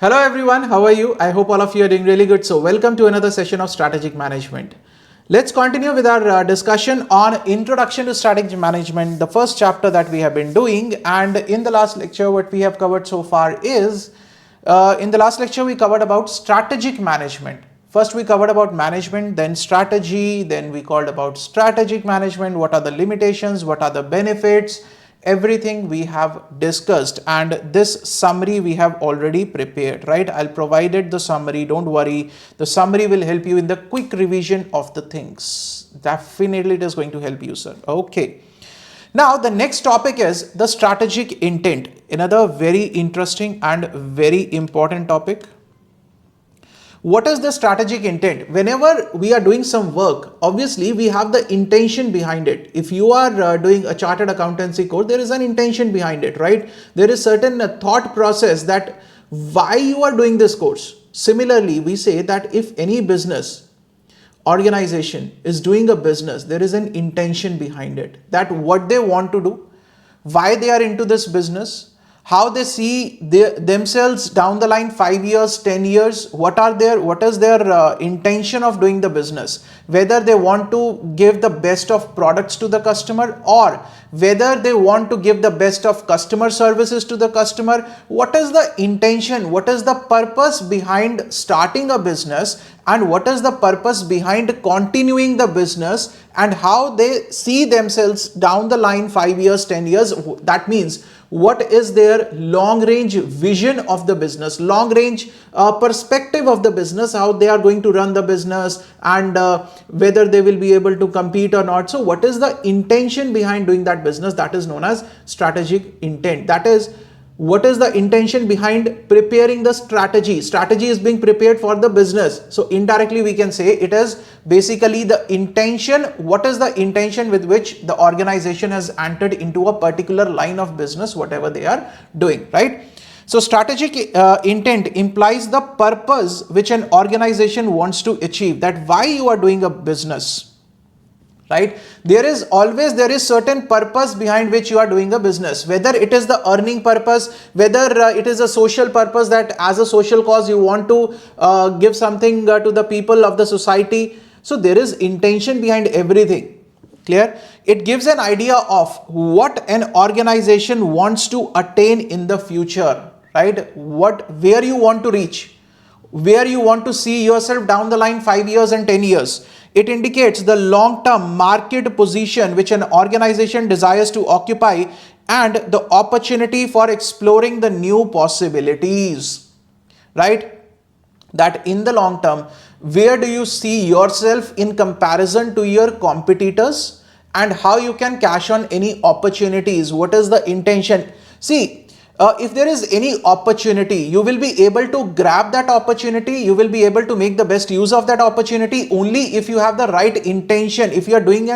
Hello everyone, how are you? I hope all of you are doing really good. So welcome to another session of strategic management. Let's continue with our discussion on introduction to strategic management, the first chapter that we have been doing. And in the last lecture, what we have covered so far is, in the last lecture, we covered about strategic management. First, we covered about management, then strategy, then we called about strategic management. What are the limitations? What are the benefits? Everything we have discussed, and this summary we have already prepared, right? I'll provide it the summary, don't worry. The summary will help you in the quick revision of the things. Definitely it is going to help you, sir. Okay. Now the next topic is the strategic intent, another very interesting and very important topic. What is the strategic intent? Whenever we are doing some work, obviously we have the intention behind it. If you are doing a chartered accountancy course, there is an intention behind it, right? There is certain thought process that why you are doing this course. Similarly, we say that if any business organization is doing a business, there is an intention behind it, that what they want to do, why they are into this business, how they see themselves down the line, 5 years, 10 years, what is their intention of doing the business, whether they want to give the best of products to the customer or whether they want to give the best of customer services to the customer. What is the intention? What is the purpose behind starting a business, and what is the purpose behind continuing the business, and how they see themselves down the line, 5 years, 10 years. That means what is their long range vision of the business, long range perspective of the business, how they are going to run the business, and whether they will be able to compete or not. So what is the intention behind doing that business? That is known as strategic intent. That is, what is the intention behind preparing the strategy? Strategy is being prepared for the business. So indirectly we can say it is basically the intention. What is the intention with which the organization has entered into a particular line of business, whatever they are doing, right? So strategic intent implies the purpose which an organization wants to achieve, that why you are doing a business. Right? There is certain purpose behind which you are doing a business, whether it is the earning purpose, whether it is a social purpose, that as a social cause you want to give something to the people of the society. So there is intention behind everything. Clear? It gives an idea of what an organization wants to attain in the future, right? Where you want to reach, where you want to see yourself down the line, 5 years and 10 years. It indicates the long-term market position which an organization desires to occupy and the opportunity for exploring the new possibilities, right? That in the long term, where do you see yourself in comparison to your competitors, and how you can cash on any opportunities? What is the intention? See, if there is any opportunity, you will be able to grab that opportunity. You will be able to make the best use of that opportunity only if you have the right intention. If you are doing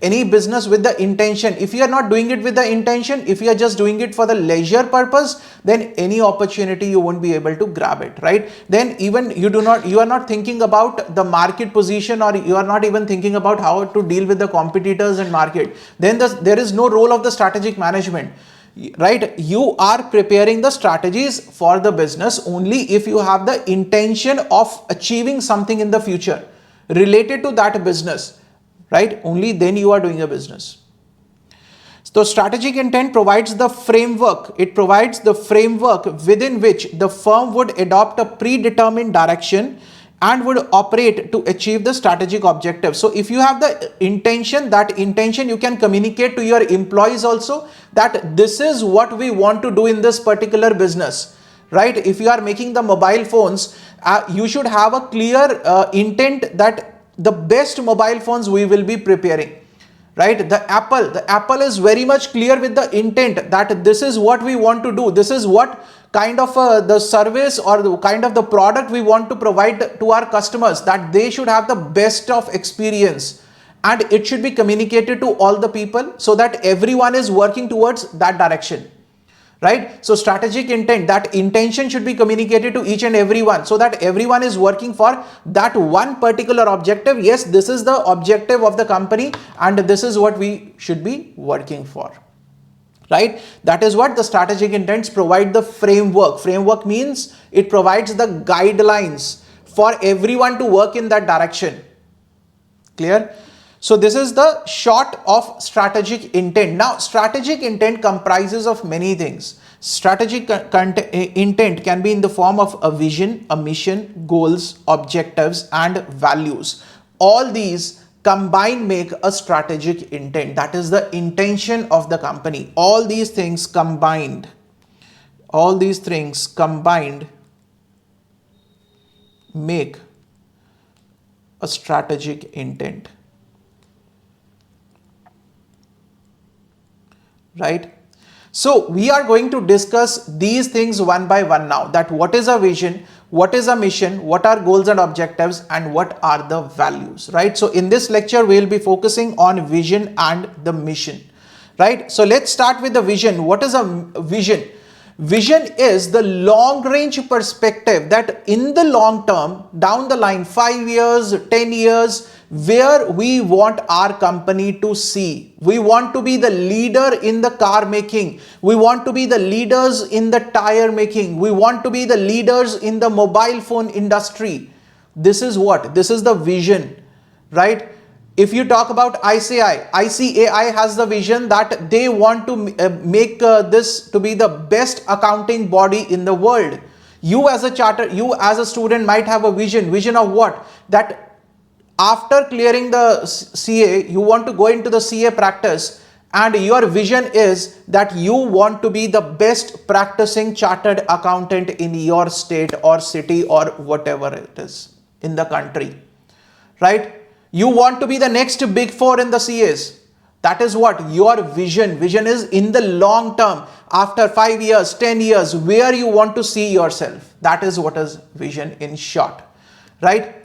any business with the intention, if you are not doing it with the intention, if you are just doing it for the leisure purpose, then any opportunity you won't be able to grab it, right? Then even you are not thinking about the market position, or you are not even thinking about how to deal with the competitors and market. Then there is no role of the strategic management. Right? You are preparing the strategies for the business only if you have the intention of achieving something in the future related to that business, right? Only then you are doing a business. So strategic intent provides the framework. It provides the framework within which the firm would adopt a predetermined direction and would operate to achieve the strategic objective. So if you have the intention, that intention you can communicate to your employees also, that this is what we want to do in this particular business, right? If you are making the mobile phones, you should have a clear intent that the best mobile phones we will be preparing. Right? The Apple is very much clear with the intent that this is what we want to do. This is what kind of the service or the kind of the product we want to provide to our customers, that they should have the best of experience, and it should be communicated to all the people so that everyone is working towards that direction. Right? So strategic intent, that intention should be communicated to each and everyone so that everyone is working for that one particular objective. Yes, this is the objective of the company and this is what we should be working for. right? That is what the strategic intents provide the framework. Framework means it provides the guidelines for everyone to work in that direction. Clear? So this is the short of strategic intent. Now, strategic intent comprises of many things. Strategic intent can be in the form of a vision, a mission, goals, objectives, and values. All these combined make a strategic intent. That is the intention of the company. All these things combined make a strategic intent, right? So we are going to discuss these things one by one now, that what is a vision, what is a mission, what are goals and objectives, and what are the values, right? So in this lecture, we will be focusing on vision and the mission, right? So let's start with the vision. What is a vision? Vision is the long range perspective that in the long term, down the line, 5 years, 10 years, where we want our company to see. We want to be the leader in the car making. We want to be the leaders in the tire making. We want to be the leaders in the mobile phone industry. This is what? This is the vision, right? If you talk about ICAI has the vision that they want to make this to be the best accounting body in the world. You as a student might have a vision of what? That after clearing the CA, you want to go into the CA practice, and your vision is that you want to be the best practicing chartered accountant in your state or city or whatever it is in the country, right? You want to be the next big four in the CAs. That is what your vision. Vision is in the long term, after 5 years, 10 years, where you want to see yourself. That is what is vision in short, right?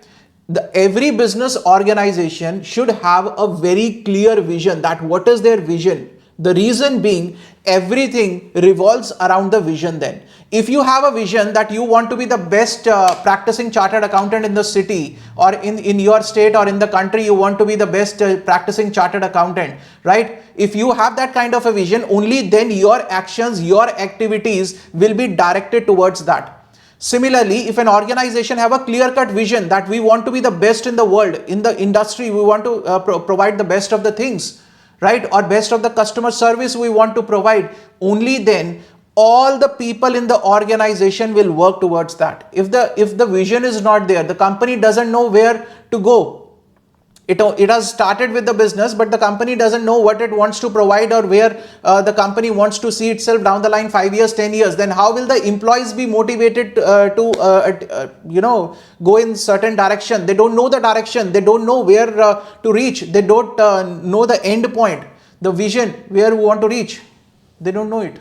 Every business organization should have a very clear vision, that what is their vision. The reason being, everything revolves around the vision then. If you have a vision that you want to be the best practicing chartered accountant in the city, or in your state or in the country, you want to be the best practicing chartered accountant, right? If you have that kind of a vision, only then your actions, your activities will be directed towards that. Similarly, if an organization have a clear-cut vision that we want to be the best in the world, in the industry, we want to provide the best of the things, right? Or best of the customer service we want to provide, only then all the people in the organization will work towards that. If the vision is not there, the company doesn't know where to go. It has started with the business, but the company doesn't know what it wants to provide or where the company wants to see itself down the line 5 years, 10 years. Then how will the employees be motivated to go in certain direction? They don't know the direction. They don't know where to reach. They don't know the end point, the vision, where we want to reach. They don't know it.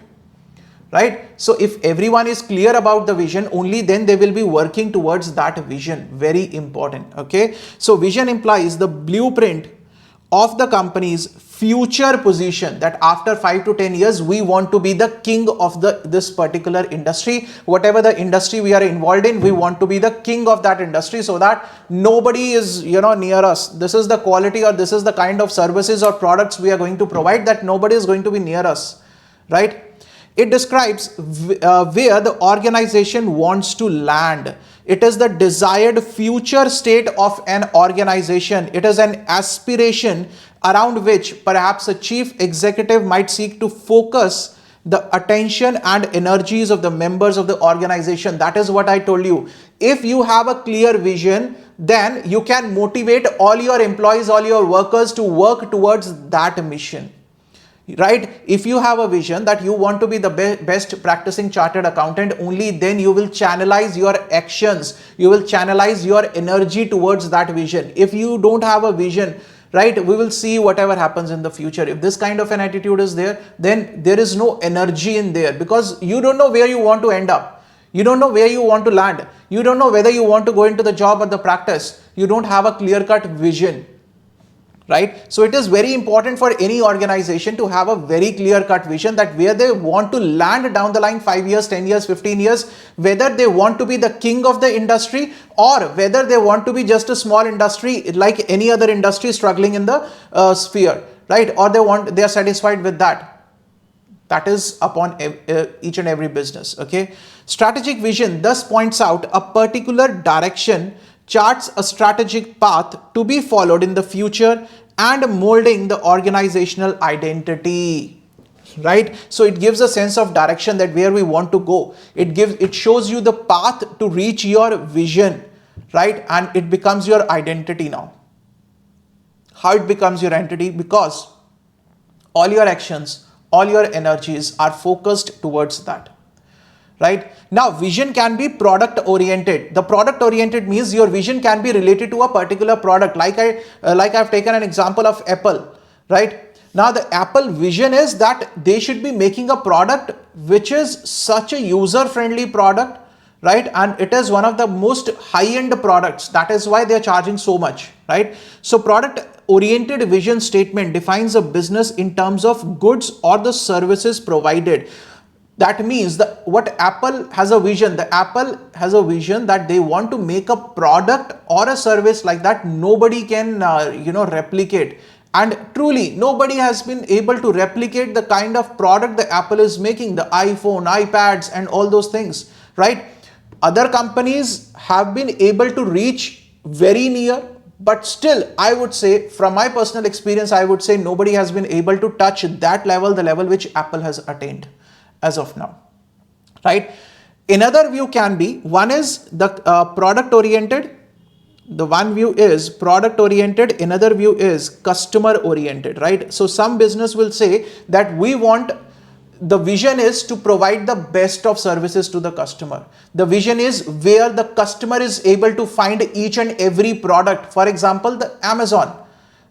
Right? So if everyone is clear about the vision, only then they will be working towards that vision. Very important. Okay. So vision implies the blueprint of the company's future position, that after 5 to 10 years, we want to be the king of this particular industry. Whatever the industry we are involved in, we want to be the king of that industry, so that nobody is, near us. This is the quality, or this is the kind of services or products we are going to provide, that nobody is going to be near us. Right? It describes where the organization wants to land. It is the desired future state of an organization. It is an aspiration around which perhaps a chief executive might seek to focus the attention and energies of the members of the organization. That is what I told you. If you have a clear vision, then you can motivate all your employees, all your workers to work towards that mission. Right? If you have a vision that you want to be the best practicing chartered accountant, only then you will channelize your actions, you will channelize your energy towards that vision. If you don't have a vision, right, we will see whatever happens in the future. If this kind of an attitude is there, then there is no energy in there, because you don't know where you want to end up. You don't know where you want to land. You don't know whether you want to go into the job or the practice. You don't have a clear-cut vision. Right? So it is very important for any organization to have a very clear-cut vision, that where they want to land down the line 5 years, 10 years, 15 years, whether they want to be the king of the industry, or whether they want to be just a small industry like any other industry struggling in the sphere, right? Or they are satisfied with that. That is upon each and every business. Okay. Strategic vision thus points out a particular direction, charts a strategic path to be followed in the future, and molding the organizational identity. Right. So it gives a sense of direction, that where we want to go. It shows you the path to reach your vision. Right. And it becomes your identity now. How it becomes your identity? Because all your actions, all your energies are focused towards that. Right. Now, vision can be product oriented. The product oriented means your vision can be related to a particular product. Like I've taken an example of Apple. Right. Now, the Apple vision is that they should be making a product which is such a user friendly product. Right. And it is one of the most high end products. That is why they are charging so much. Right. So product oriented vision statement defines a business in terms of goods or the services provided. That means that what Apple has a vision, the Apple has a vision that they want to make a product or a service like that nobody can replicate. And truly nobody has been able to replicate the kind of product the Apple is making, the iPhone, iPads and all those things. Right. Other companies have been able to reach very near, but still I would say, from my personal experience, I would say nobody has been able to touch that level, the level which Apple has attained as of now. Right. Another view can be, one is the product oriented. The one view is product oriented. Another view is customer oriented. Right. So some business will say that the vision is to provide the best of services to the customer. The vision is where the customer is able to find each and every product. For example, the Amazon,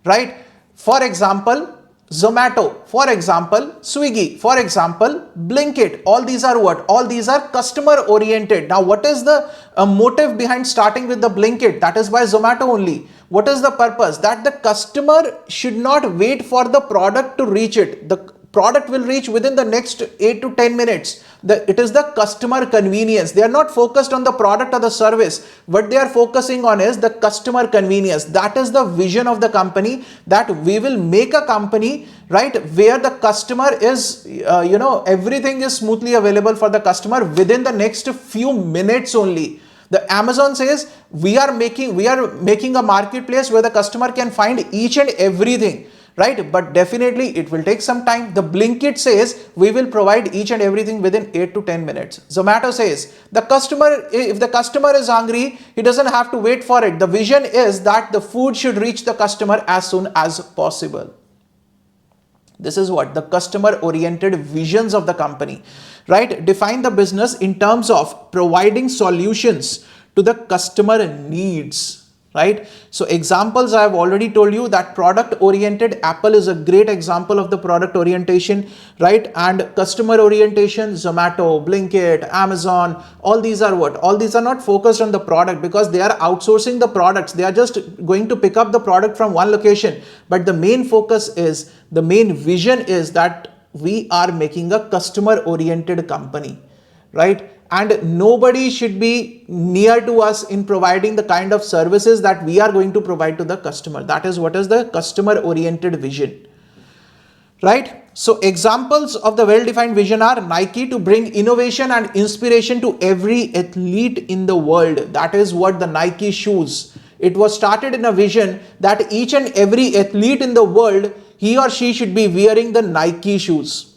right? For example, Zomato, for example, Swiggy, for example, Blinkit. All these are what? All these are customer oriented. Now, what is the motive behind starting with the Blinkit? That is by Zomato only. What is the purpose? That the customer should not wait for the product to reach it. The product will reach within the next 8 to 10 minutes. It is the customer convenience. They are not focused on the product or the service. What they are focusing on is the customer convenience. That is the vision of the company, that we will make a company, right, where the customer is, everything is smoothly available for the customer within the next few minutes only. The Amazon says we are making a marketplace where the customer can find each and everything. Right, but definitely it will take some time. The Blinkit says we will provide each and everything within 8 to 10 minutes. Zomato says if the customer is hungry, he doesn't have to wait for it. The vision is that the food should reach the customer as soon as possible. This is what the customer oriented visions of the company, right? Define the business in terms of providing solutions to the customer needs. Right. So examples, I have already told you that product oriented, Apple is a great example of the product orientation, right? And customer orientation, Zomato, Blinkit, Amazon, all these are what? All these are not focused on the product because they are outsourcing the products. They are just going to pick up the product from one location. But the main focus is, the main vision is that we are making a customer oriented company, right? And nobody should be near to us in providing the kind of services that we are going to provide to the customer. That is what is the customer oriented vision, right? So examples of the well-defined vision are Nike to bring innovation and inspiration to every athlete in the world. That is what the Nike shoes. It was started in a vision that each and every athlete in the world, he or she should be wearing the Nike shoes.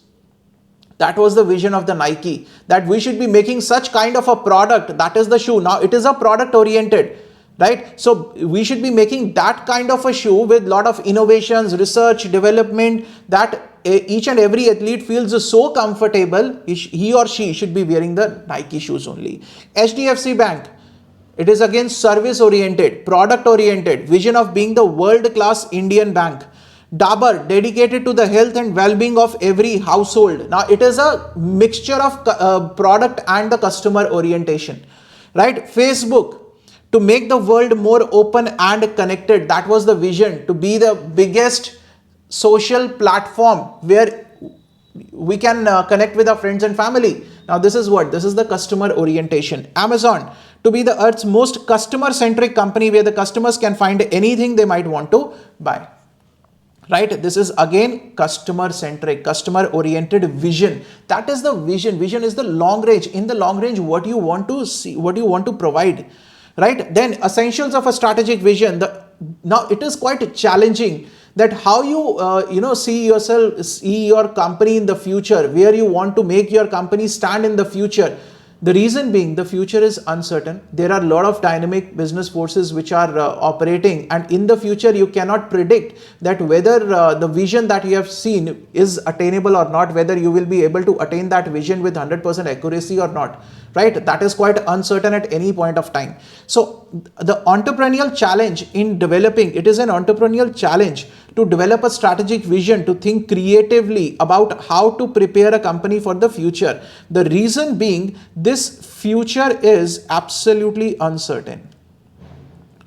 That was the vision of the Nike, that we should be making such kind of a product. That is the shoe. Now it is a product oriented, right? So we should be making that kind of a shoe with a lot of innovations, research, development, that each and every athlete feels so comfortable. He or she should be wearing the Nike shoes only. HDFC Bank, it is again service oriented, product oriented, vision of being the world class Indian bank. Dabur, dedicated to the health and well-being of every household. Now it is a mixture of product and the customer orientation, right? Facebook, to make the world more open and connected. That was the vision, to be the biggest social platform where we can connect with our friends and family. Now this is what? This is the customer orientation. Amazon, to be the earth's most customer-centric company where the customers can find anything they might want to buy. right? This is again customer centric, customer oriented vision. That is the vision. Vision is the long range. In the long range, what you want to see, what you want to provide, right? Then essentials of a strategic vision. Now it is quite challenging that how you see yourself, see your company in the future, where you want to make your company stand in the future. The reason being, the future is uncertain. There are a lot of dynamic business forces which are operating, and in the future you cannot predict that whether the vision that you have seen is attainable or not, whether you will be able to attain that vision with 100% accuracy or not, right? That is quite uncertain at any point of time. So the entrepreneurial challenge in developing, it is an entrepreneurial challenge to develop a strategic vision, to think creatively about how to prepare a company for the future. The reason being, this future is absolutely uncertain,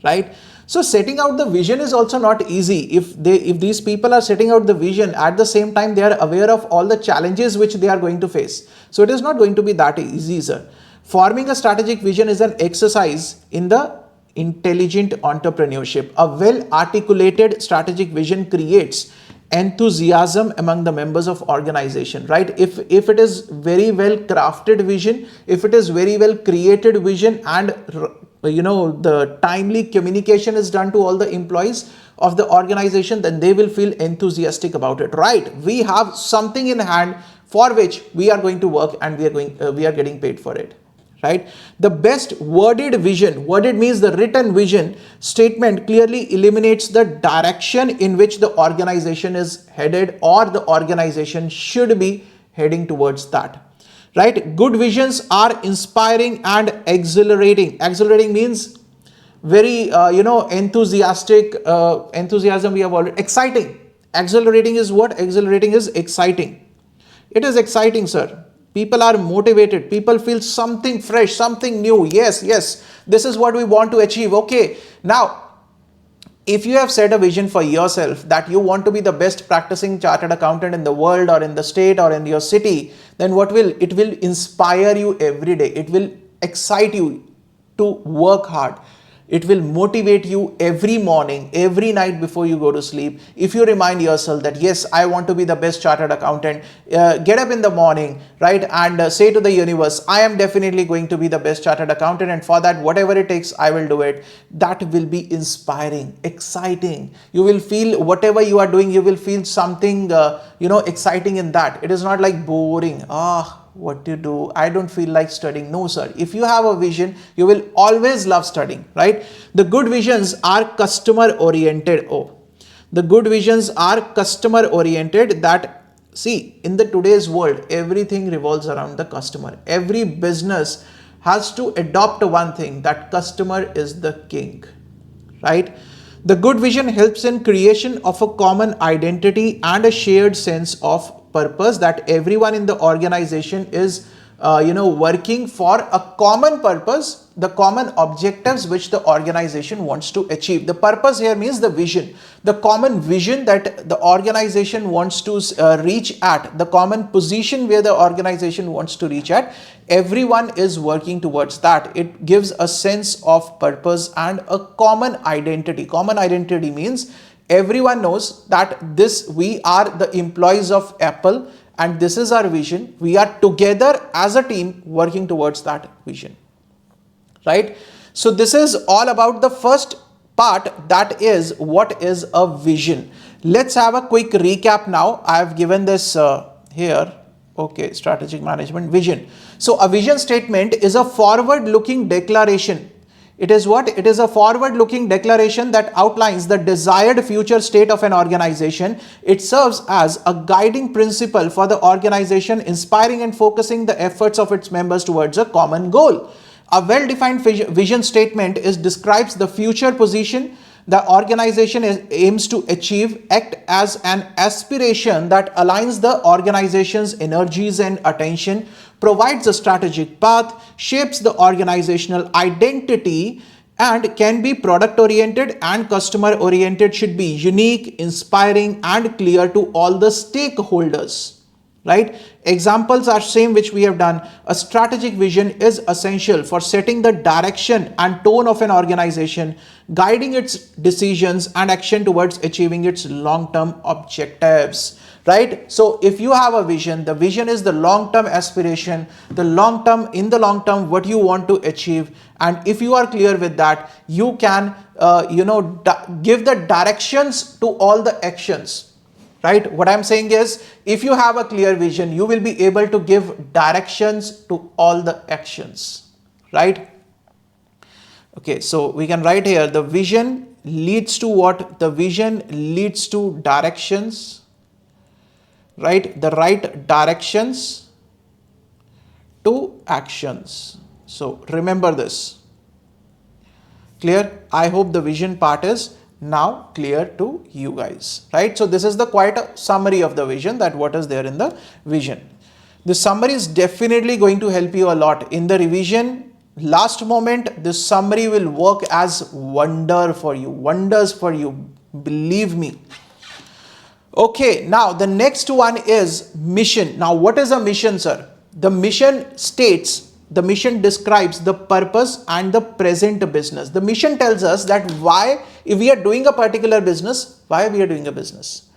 right? So setting out the vision is also not easy. If these people are setting out the vision, at the same time they are aware of all the challenges which they are going to face. So it is not going to be that easy, sir. Forming a strategic vision is an exercise in the intelligent entrepreneurship. A well-articulated strategic vision creates enthusiasm among the members of organization, right? If it is very well crafted vision, if it is very well created vision, and the timely communication is done to all the employees of the organization, then they will feel enthusiastic about it, right? We have something in hand for which we are going to work, and we are getting paid for it, right? The best worded vision, worded means the written vision statement, clearly eliminates the direction in which the organization is headed, or the organization should be heading towards that, right? Good visions are inspiring and exhilarating. Exhilarating means very enthusiastic. Enthusiasm we have already. Exciting. Exhilarating is what? Exhilarating is exciting. It is exciting, sir. People are motivated. People feel something fresh, something new. Yes, this is what we want to achieve. Okay, now, if you have set a vision for yourself that you want to be the best practicing chartered accountant in the world, or in the state, or in your city, then it will inspire you every day. It will excite you to work hard. It will motivate you every morning, every night before you go to sleep. If you remind yourself that, yes, I want to be the best chartered accountant, get up in the morning, right? And say to the universe, I am definitely going to be the best chartered accountant. And for that, whatever it takes, I will do it. That will be inspiring, exciting. You will feel whatever you are doing, you will feel something, exciting in that. It is not like boring. What to do? I don't feel like studying. No, sir. If you have a vision, you will always love studying, right? The good visions are customer oriented. The good visions are customer oriented. That, see, in the today's world, everything revolves around the customer. Every business has to adopt one thing, that customer is the king, right? The good vision helps in creation of a common identity and a shared sense of purpose, that everyone in the organization is working for a common purpose, the common objectives which the organization wants to achieve. The purpose here means the vision, the common vision that the organization wants to reach at, the common position where the organization wants to reach at. Everyone is working towards that. It gives a sense of purpose and a common identity. Common identity means everyone knows that we are the employees of Apple, and this is our vision. We are together as a team working towards that vision, right? So this is all about the first part, that is what is a vision. Let's have a quick recap now. I have given this here. Okay, strategic management vision. So a vision statement is a forward-looking declaration. It is what? It is a forward-looking declaration that outlines the desired future state of an organization. It serves as a guiding principle for the organization, inspiring and focusing the efforts of its members towards a common goal. A well-defined vision statement describes the future position the organization aims to achieve, act as an aspiration that aligns the organization's energies and attention, provides a strategic path, shapes the organizational identity, and can be product oriented and customer oriented, should be unique, inspiring, and clear to all the stakeholders, right? Examples are same which we have done. A strategic vision is essential for setting the direction and tone of an organization, guiding its decisions and action towards achieving its long-term objectives, right? So if you have a vision, the vision is the long-term aspiration, in the long term what you want to achieve, and if you are clear with that, you can give the directions to all the actions. Right? What I'm saying is, if you have a clear vision, you will be able to give directions to all the actions, right? Okay, so we can write here, the vision leads to what? The vision leads to directions, right? The right directions to actions. So remember this. Clear? I hope the vision part is now clear to you guys, right? So this is the quite a summary of the vision, that what is there in the vision. The summary is definitely going to help you a lot in the revision. Last moment, this summary will work as wonders for you, believe me. Okay, now the next one is mission. Now what is a mission, sir? The mission states, the mission describes the purpose and the present business. The mission tells us that why, if we are doing a particular business, why we are doing a business.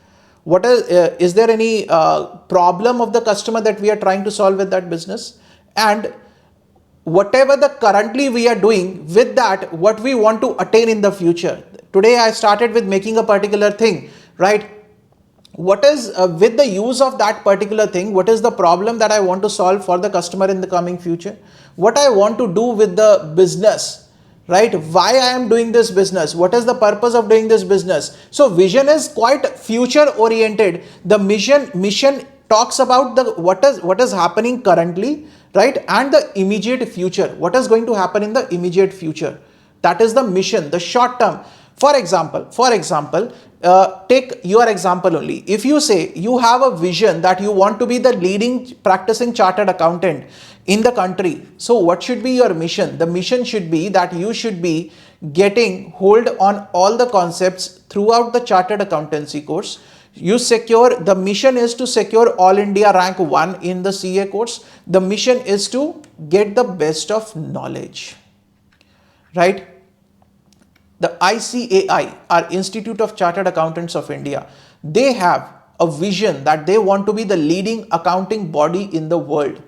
What is there any problem of the customer that we are trying to solve with that business? And whatever the currently we are doing, with that, what we want to attain in the future. Today I started with making a particular thing, right? What is with the use of that particular thing, what is the problem that I want to solve for the customer in the coming future? What I want to do with the business, right? Why I am doing this business? What is the purpose of doing this business? So vision is quite future oriented. The mission talks about the what is happening currently, right? And the immediate future. What is going to happen in the immediate future? That is the mission, the short term. For example, take your example only. If you say you have a vision that you want to be the leading practicing chartered accountant in the country, so what should be your mission? The mission should be that you should be getting hold on all the concepts throughout the chartered accountancy course. The mission is to secure all India rank 1 in the CA course. The mission is to get the best of knowledge, right? The ICAI, our Institute of Chartered Accountants of India, they have a vision that they want to be the leading accounting body in the world.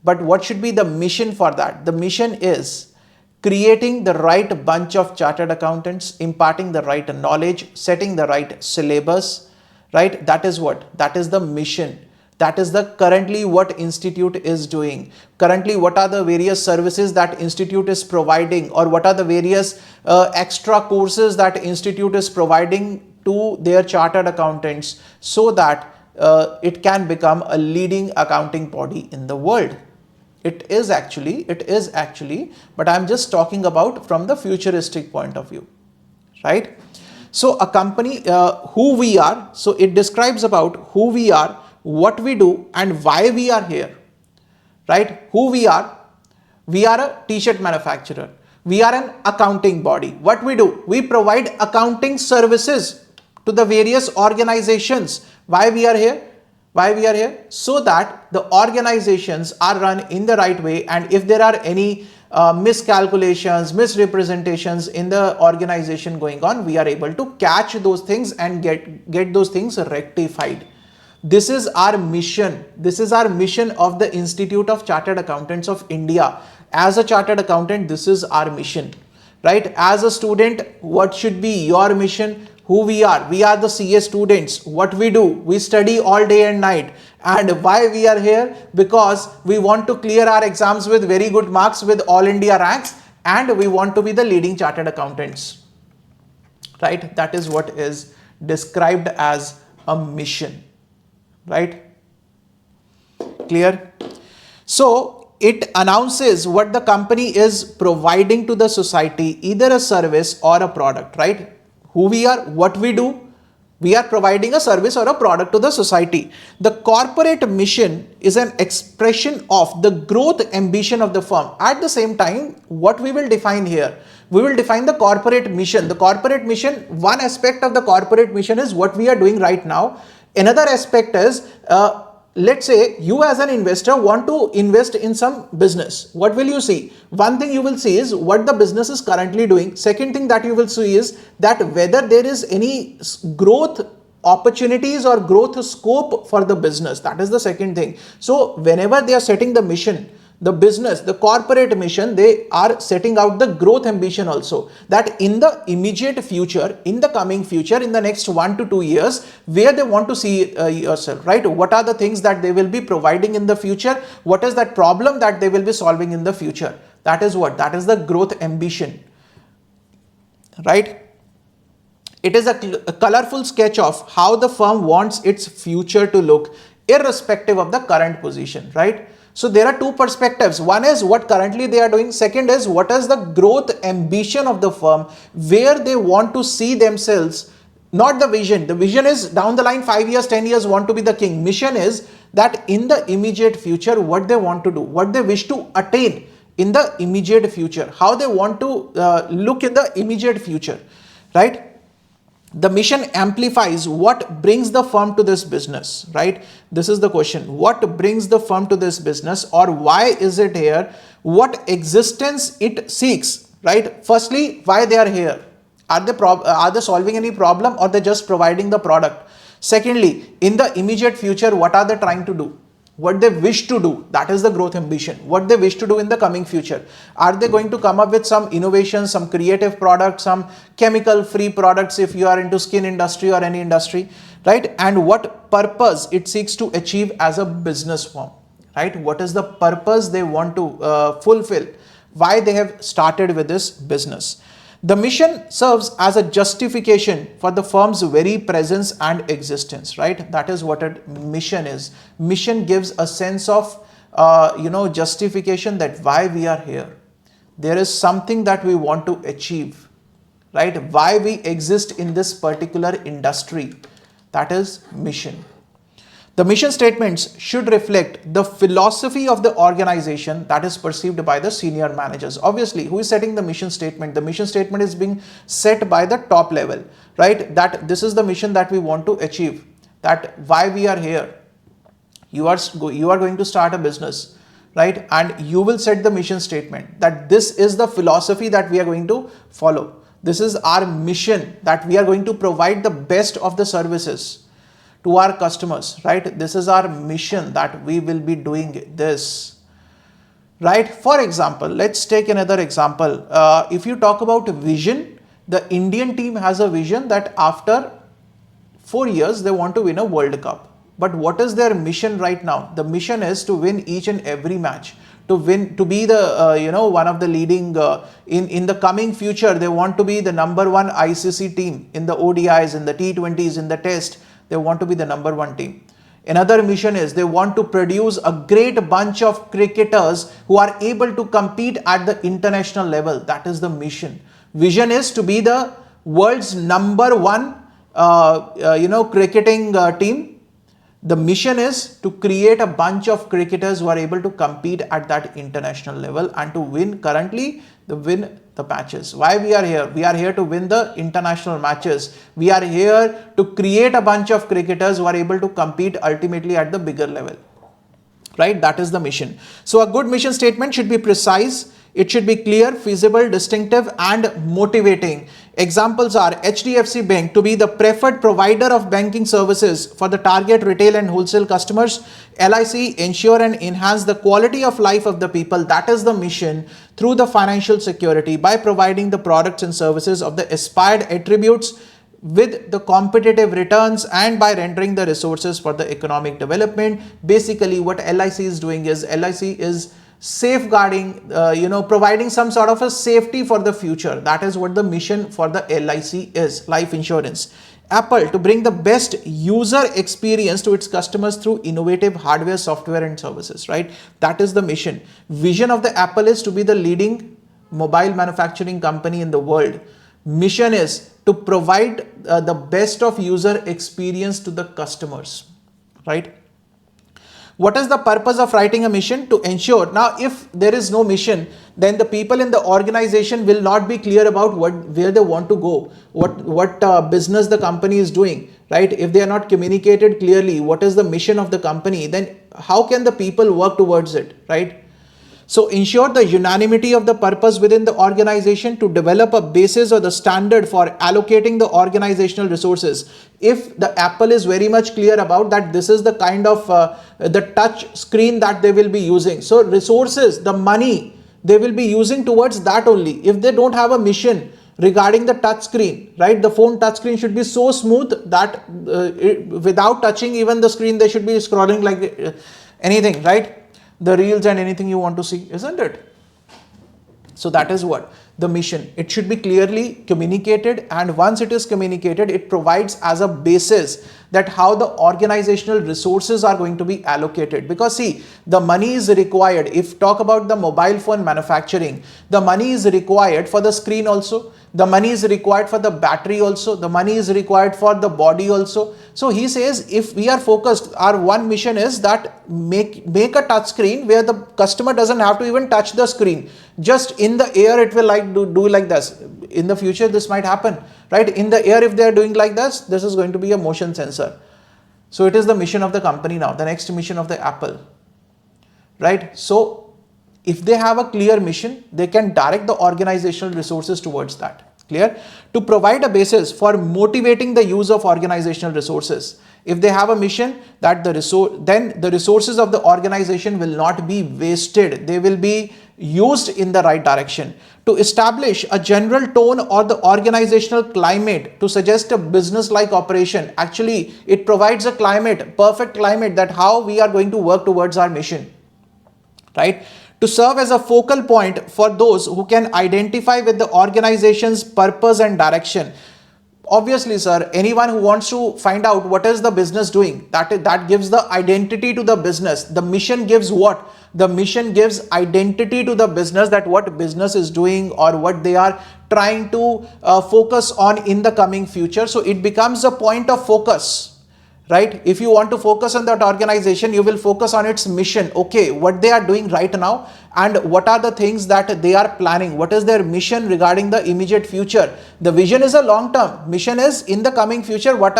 But what should be the mission for that? The mission is creating the right bunch of chartered accountants, imparting the right knowledge, setting the right syllabus, right? That is what? That is the mission. That is the currently what institute is doing. Currently, what are the various services that institute is providing, or what are the various extra courses that institute is providing to their chartered accountants, so that it can become a leading accounting body in the world. It is actually, but I'm just talking about from the futuristic point of view, right? So a company, who we are, so it describes about who we are, what we do, and why we are here, right? Who we are a t-shirt manufacturer. We are an accounting body. What we do? We provide accounting services to the various organizations. Why we are here? So that the organizations are run in the right way, and if there are any miscalculations, misrepresentations in the organization going on, we are able to catch those things and get those things rectified. This is our mission. This is our mission of the Institute of Chartered Accountants of India. As a chartered accountant, this is our mission, right? As a student, what should be your mission? Who we are? We are the CA students. What we do? We study all day and night. And why we are here? Because we want to clear our exams with very good marks with all India ranks, and we want to be the leading chartered accountants, right? That is what is described as a mission. Right? Clear? So it announces what the company is providing to the society, either a service or a product, right? Who we are, what we do, we are providing a service or a product to the society. The corporate mission is an expression of the growth ambition of the firm. At the same time, what we will define here, we will define the corporate mission. The corporate mission, one aspect of the corporate mission is what we are doing right now. Another aspect is let's say you as an investor want to invest in some business. What will you see? One thing you will see is what the business is currently doing. Second thing that you will see is that whether there is any growth opportunities or growth scope for the business. That is the second thing. So whenever they are setting the mission, the business, the corporate mission, they are setting out the growth ambition also, that in the immediate future, in the coming future, in the next 1 to 2 years, where they want to see yourself, right? What are the things that they will be providing in the future? What is that problem that they will be solving in the future? That is what? That is the growth ambition, right? It is a colorful sketch of how the firm wants its future to look, irrespective of the current position, right? So there are two perspectives. One is what currently they are doing. Second is what is the growth ambition of the firm, where they want to see themselves, not the vision. The vision is down the line, 5 years, 10 years, want to be the king. Mission is that in the immediate future, what they want to do, what they wish to attain in the immediate future, how they want to look in the immediate future, right? The mission amplifies what brings the firm to this business, right? This is the question. What brings the firm to this business, or why is it here? What existence it seeks, right? Firstly, why they are here? Are they solving any problem, or they just providing the product? Secondly, in the immediate future, what are they trying to do? What they wish to do, that is the growth ambition. What they wish to do in the coming future. Are they going to come up with some innovation, some creative product, some chemical free products if you are into skin industry or any industry, right? And what purpose it seeks to achieve as a business firm, right? What is the purpose they want to fulfill? Why they have started with this business? The mission serves as a justification for the firm's very presence and existence, right? That is what a mission is. Mission gives a sense of, justification that why we are here. There is something that we want to achieve, right? Why we exist in this particular industry. That is mission. The mission statements should reflect the philosophy of the organization that is perceived by the senior managers. Obviously, who is setting the mission statement? The mission statement is being set by the top level, right? That this is the mission that we want to achieve, that why we are here. You are going to start a business, right? And you will set the mission statement that this is the philosophy that we are going to follow. This is our mission, that we are going to provide the best of the services to our customers, right? This is our mission, that we will be doing this, right? For example, let's take another example. If you talk about vision, the Indian team has a vision that after 4 years, they want to win a World Cup. But what is their mission right now? The mission is to win each and every match, to win, to be the, one of the leading, in the coming future, they want to be the #1 ICC team in the ODIs, in the T20s, in the test. They want to be the #1 team. Another mission is they want to produce a great bunch of cricketers who are able to compete at the international level. That is the mission. Vision is to be the world's #1, cricketing team. The mission is to create a bunch of cricketers who are able to compete at that international level and to win the matches. Why we are here? We are here to win the international matches. We are here to create a bunch of cricketers who are able to compete ultimately at the bigger level, right? That is the mission. So a good mission statement should be precise. It should be clear, feasible, distinctive, and motivating. Examples are HDFC Bank to be the preferred provider of banking services for the target retail and wholesale customers. LIC ensure and enhance the quality of life of the people. That is the mission through the financial security by providing the products and services of the aspired attributes with the competitive returns and by rendering the resources for the economic development. Basically, what LIC is doing is LIC is safeguarding, providing some sort of a safety for the future. That is what the mission for the LIC is, life insurance. Apple to bring the best user experience to its customers through innovative hardware, software, and services, right? That is the mission. Vision of the Apple is to be the leading mobile manufacturing company in the world. Mission is to provide the best of user experience to the customers, right? What is the purpose of writing a mission? To ensure, now if there is no mission, then the people in the organization will not be clear about where they want to go, what business the company is doing, right? If they are not communicated clearly what is the mission of the company, then how can the people work towards it, right? So ensure the unanimity of the purpose within the organization to develop a basis or the standard for allocating the organizational resources. If the Apple is very much clear about that, this is the kind of the touch screen that they will be using. So resources, the money, they will be using towards that only. If they don't have a mission regarding the touch screen, right? The phone touch screen should be so smooth that without touching even the screen, they should be scrolling like anything, right? The reels and anything you want to see, isn't it? So that is what the mission, it should be clearly communicated, and once it is communicated, it provides as a basis that how the organizational resources are going to be allocated. Because see, the money is required. If talk about the mobile phone manufacturing, the money is required for the screen also, the money is required for the battery also, the money is required for the body also. So he says, if we are focused, our one mission is that make a touch screen where the customer doesn't have to even touch the screen. Just in the air it will like do like this. In the future this might happen, right? In the air if they are doing like this is going to be a motion sensor. So it is the mission of the company now, the next mission of the Apple, right? So if they have a clear mission, they can direct the organizational resources towards that. Clear? To provide a basis for motivating the use of organizational resources. If they have a mission, that then the resources of the organization will not be wasted. They will be used in the right direction. To establish a general tone or the organizational climate to suggest a business-like operation. Actually, it provides a climate, perfect climate, that how we are going to work towards our mission, right? To serve as a focal point for those who can identify with the organization's purpose and direction. Obviously, sir, anyone who wants to find out what is the business doing, that gives the identity to the business. The mission gives what? The mission gives identity to the business, that what business is doing or what they are trying to focus on in the coming future. So it becomes a point of focus. Right? If you want to focus on that organization, you will focus on its mission. Okay, what they are doing right now and what are the things that they are planning? What is their mission regarding the immediate future? The vision is a long term. Mission is in the coming future. What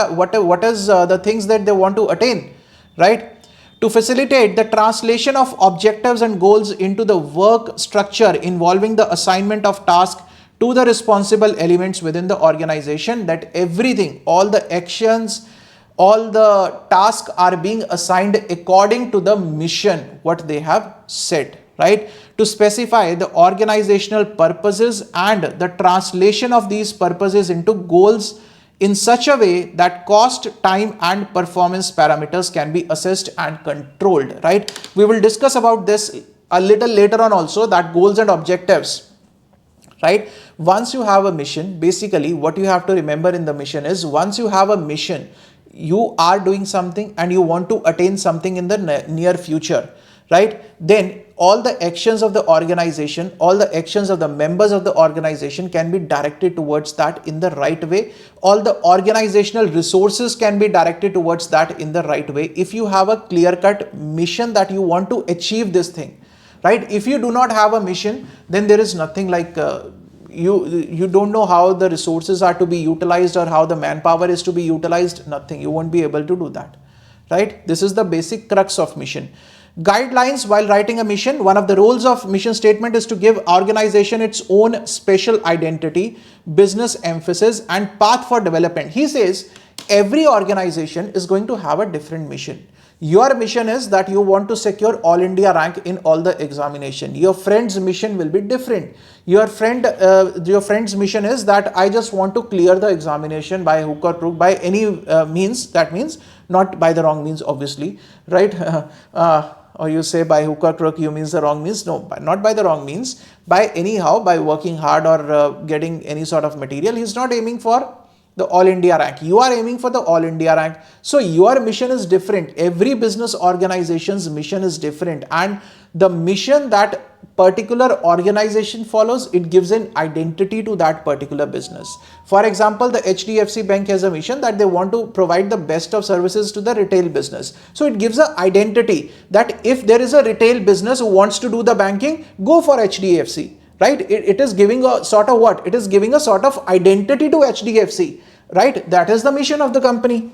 is the things that they want to attain? Right? To facilitate the translation of objectives and goals into the work structure involving the assignment of tasks to the responsible elements within the organization, that everything, all the actions, all the tasks are being assigned according to the mission, what they have said, right? To specify the organizational purposes and the translation of these purposes into goals in such a way that cost, time and performance parameters can be assessed and controlled, right? We will discuss about this a little later on also, that goals and objectives, right? Once you have a mission, basically what you have to remember in the mission is, once you have a mission, you are doing something and you want to attain something in the near future, right? Then all the actions of the organization, all the actions of the members of the organization can be directed towards that in the right way. All the organizational resources can be directed towards that in the right way. If you have a clear-cut mission that you want to achieve this thing, right? If you do not have a mission, then there is nothing like you don't know how the resources are to be utilized or how the manpower is to be utilized. Nothing. You won't be able to do that, right? This is the basic crux of mission. Guidelines while writing a mission. One of the roles of mission statement is to give organization its own special identity, business emphasis and path for development. He says every organization is going to have a different mission. Your mission is that you want to secure all India rank in all the examination. Your friend's mission will be different. Your friend's mission is that I just want to clear the examination by hook or crook, by any means. That means not by the wrong means, obviously, right? Or you say by hook or crook, you means the wrong means. No, not by the wrong means. By anyhow, by working hard or getting any sort of material. He's not aiming for the All India rank. You are aiming for the All India rank. So your mission is different. Every business organization's mission is different, and the mission that particular organization follows, it gives an identity to that particular business. For example, the HDFC Bank has a mission that they want to provide the best of services to the retail business. So it gives an identity that if there is a retail business who wants to do the banking, go for HDFC. Right? It is giving a sort of what? It is giving a sort of identity to HDFC. Right? That is the mission of the company.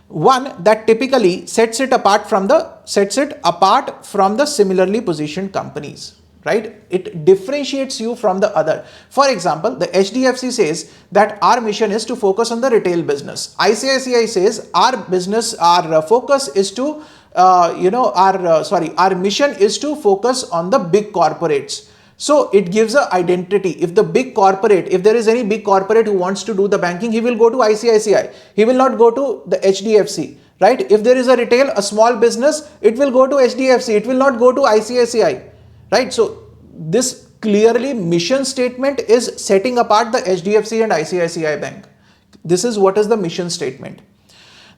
One that typically sets it apart from the similarly positioned companies. Right? It differentiates you from the other. For example, the HDFC says that our mission is to focus on the retail business. ICICI says our focus is to our mission is to focus on the big corporates. So it gives an identity. If there is any big corporate who wants to do the banking, he will go to ICICI. He will not go to the HDFC, right? If there is a retail, a small business, it will go to HDFC. It will not go to ICICI, right? So this clearly mission statement is setting apart the HDFC and ICICI Bank. This is what is the mission statement.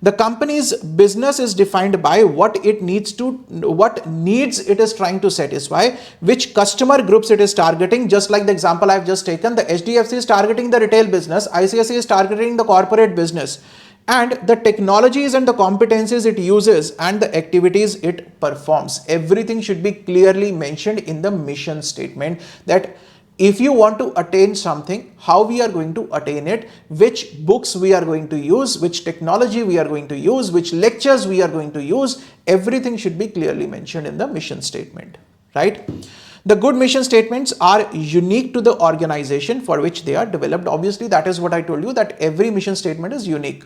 The company's business is defined by what needs it is trying to satisfy, which customer groups it is targeting. Just like the example I've just taken, the HDFC is targeting the retail business, ICICI is targeting the corporate business, and the technologies and the competencies it uses and the activities it performs. Everything should be clearly mentioned in the mission statement, that if you want to attain something, how we are going to attain it, which books we are going to use, which technology we are going to use, which lectures we are going to use, everything should be clearly mentioned in the mission statement, right? The good mission statements are unique to the organization for which they are developed. Obviously, that is what I told you, that every mission statement is unique.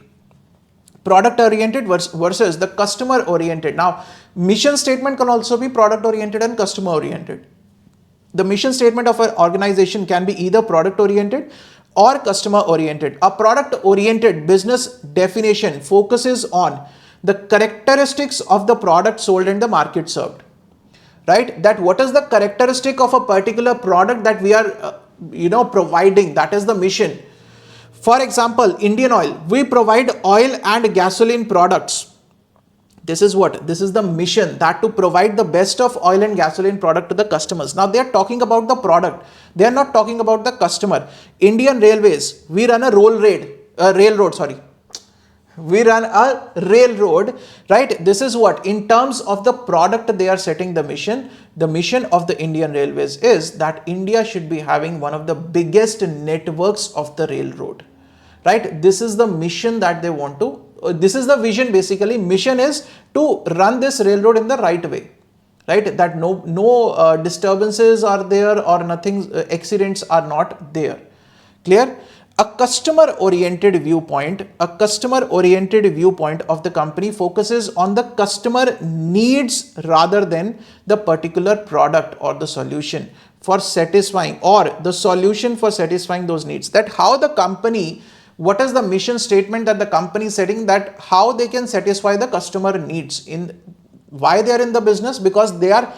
Product oriented versus the customer oriented. Now, mission statement can also be product oriented and customer oriented. The mission statement of an organization can be either product oriented or customer oriented. A product oriented business definition focuses on the characteristics of the product sold and the market served. Right? That what is the characteristic of a particular product that we are providing, that is the mission. For example, Indian Oil, we provide oil and gasoline products. This is what? This is the mission, that to provide the best of oil and gasoline product to the customers. Now they are talking about the product. They are not talking about the customer. Indian Railways, we run a railroad, right? This is what? In terms of the product, they are setting the mission. The mission of the Indian Railways is that India should be having one of the biggest networks of the railroad, right? This is the mission that they want to. This is the vision basically. Mission is to run this railroad in the right way, right? That no disturbances are there or nothing, accidents are not there. Clear? A customer-oriented viewpoint of the company focuses on the customer needs rather than the particular product or the solution for satisfying, or the solution for satisfying those needs. That how the company, what is the mission statement that the company is setting, that how they can satisfy the customer needs. In why they are in the business? Because they are,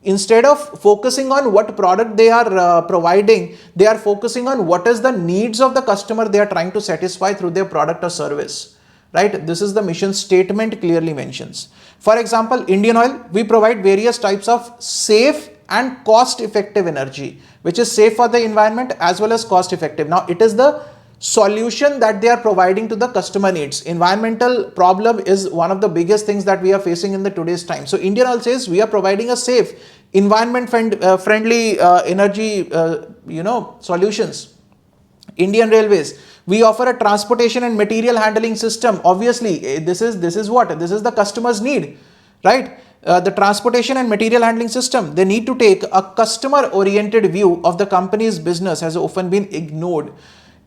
instead of focusing on what product they are providing, they are focusing on what is the needs of the customer they are trying to satisfy through their product or service, right? This is the mission statement clearly mentions. For example, Indian Oil, we provide various types of safe and cost-effective energy, which is safe for the environment as well as cost-effective. Now, it is the solution that they are providing to the customer needs. Environmental problem is one of the biggest things that we are facing in the today's time. So Indian Oil says we are providing a safe, environment friendly energy solutions. Indian Railways, we offer a transportation and material handling system. Obviously, this is what? This is the customer's need, right? The transportation and material handling system, they need to take a customer oriented view of the company's business has often been ignored.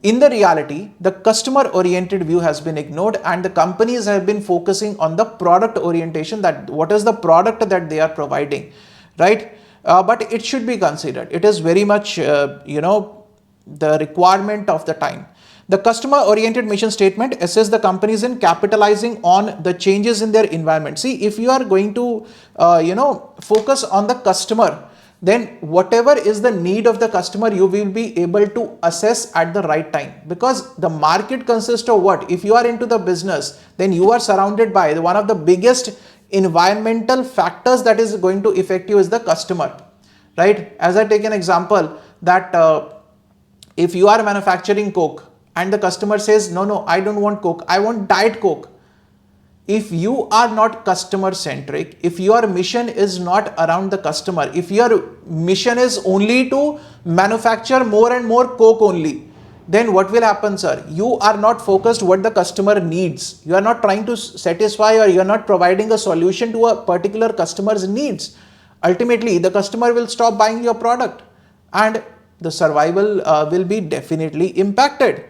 In the reality, the customer-oriented view has been ignored and the companies have been focusing on the product orientation, that what is the product that they are providing, right? But it should be considered. It is very much, the requirement of the time. The customer-oriented mission statement assists the companies in capitalizing on the changes in their environment. See, if you are going to, focus on the customer, then whatever is the need of the customer, you will be able to assess at the right time, because the market consists of what? If you are into the business, then you are surrounded by one of the biggest environmental factors that is going to affect you is the customer, right? As I take an example that if you are manufacturing Coke and the customer says, no, I don't want Coke, I want Diet Coke. If you are not customer centric, if your mission is not around the customer, if your mission is only to manufacture more and more Coke only, then what will happen, sir? You are not focused what the customer needs. You are not trying to satisfy, or you are not providing a solution to a particular customer's needs. Ultimately, the customer will stop buying your product and the survival will be definitely impacted.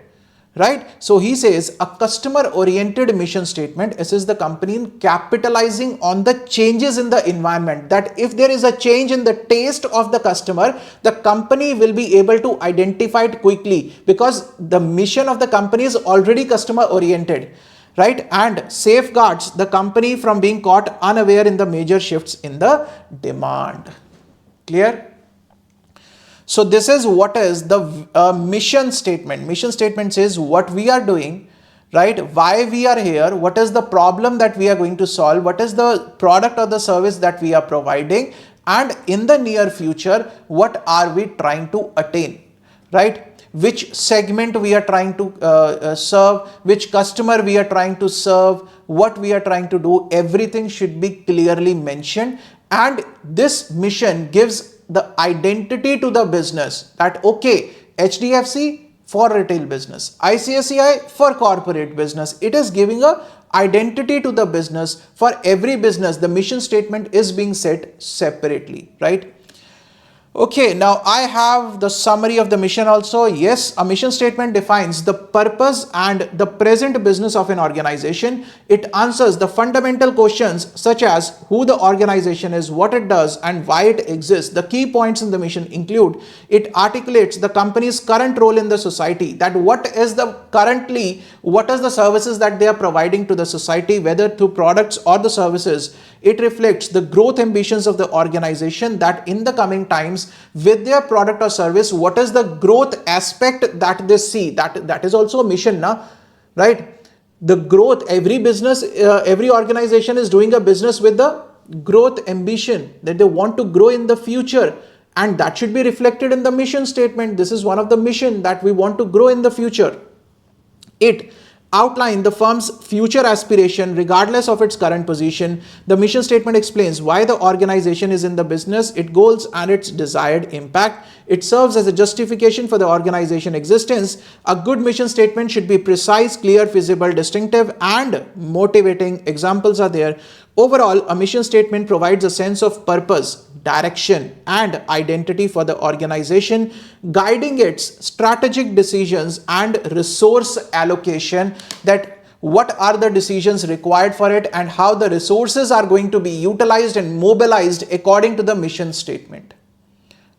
Right? So he says a customer oriented mission statement assists the company in capitalizing on the changes in the environment, that if there is a change in the taste of the customer, the company will be able to identify it quickly, because the mission of the company is already customer oriented, right? And safeguards the company from being caught unaware in the major shifts in the demand. Clear? So this is what is the mission statement. Mission statement says what we are doing, right? Why we are here, what is the problem that we are going to solve, what is the product or the service that we are providing, and in the near future, what are we trying to attain, right? Which segment we are trying to serve, which customer we are trying to serve, what we are trying to do, everything should be clearly mentioned. And this mission gives the identity to the business, that okay, HDFC for retail business, ICICI for corporate business. It is giving a identity to the business. For every business, the mission statement is being set separately, right? Okay, now I have the summary of the mission also. Yes, a mission statement defines the purpose and the present business of an organization. It answers the fundamental questions such as who the organization is, what it does, and why it exists. The key points in the mission include it articulates the company's current role in the society, that what is the services that they are providing to the society, whether through products or the services. It reflects the growth ambitions of the organization, that in the coming times with their product or service, what is the growth aspect that they see. That is also a mission, right? The growth, every business, every organization is doing a business with the growth ambition, that they want to grow in the future, and that should be reflected in the mission statement. This is one of the mission, that we want to grow in the future. It outline the firm's future aspiration regardless of its current position. The mission statement explains why the organization is in the business, its goals, and its desired impact. It serves as a justification for the organization existence. A good mission statement should be precise, clear, feasible, distinctive, and motivating. Examples are there. Overall, a mission statement provides a sense of purpose, direction, and identity for the organization, guiding its strategic decisions and resource allocation, that what are the decisions required for it and how the resources are going to be utilized and mobilized according to the mission statement.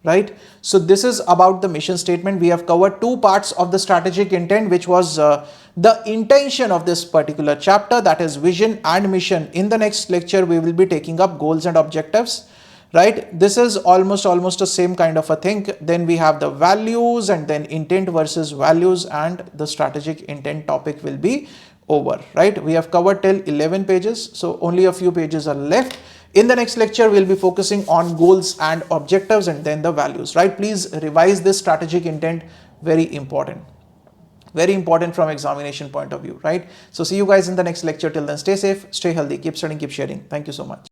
Right? So this is about the mission statement. We have covered two parts of the strategic intent, which was the intention of this particular chapter, that is vision and mission. In the next lecture, we will be taking up goals and objectives. Right? This is almost the same kind of a thing. Then we have the values, and then intent versus values, and the strategic intent topic will be over. Right? We have covered till 11 pages. So only a few pages are left. In the next lecture, we'll be focusing on goals and objectives, and then the values, right? Please revise this strategic intent. Very important from examination point of view, right? So see you guys in the next lecture. Till then, stay safe, stay healthy, keep studying, keep sharing. Thank you so much.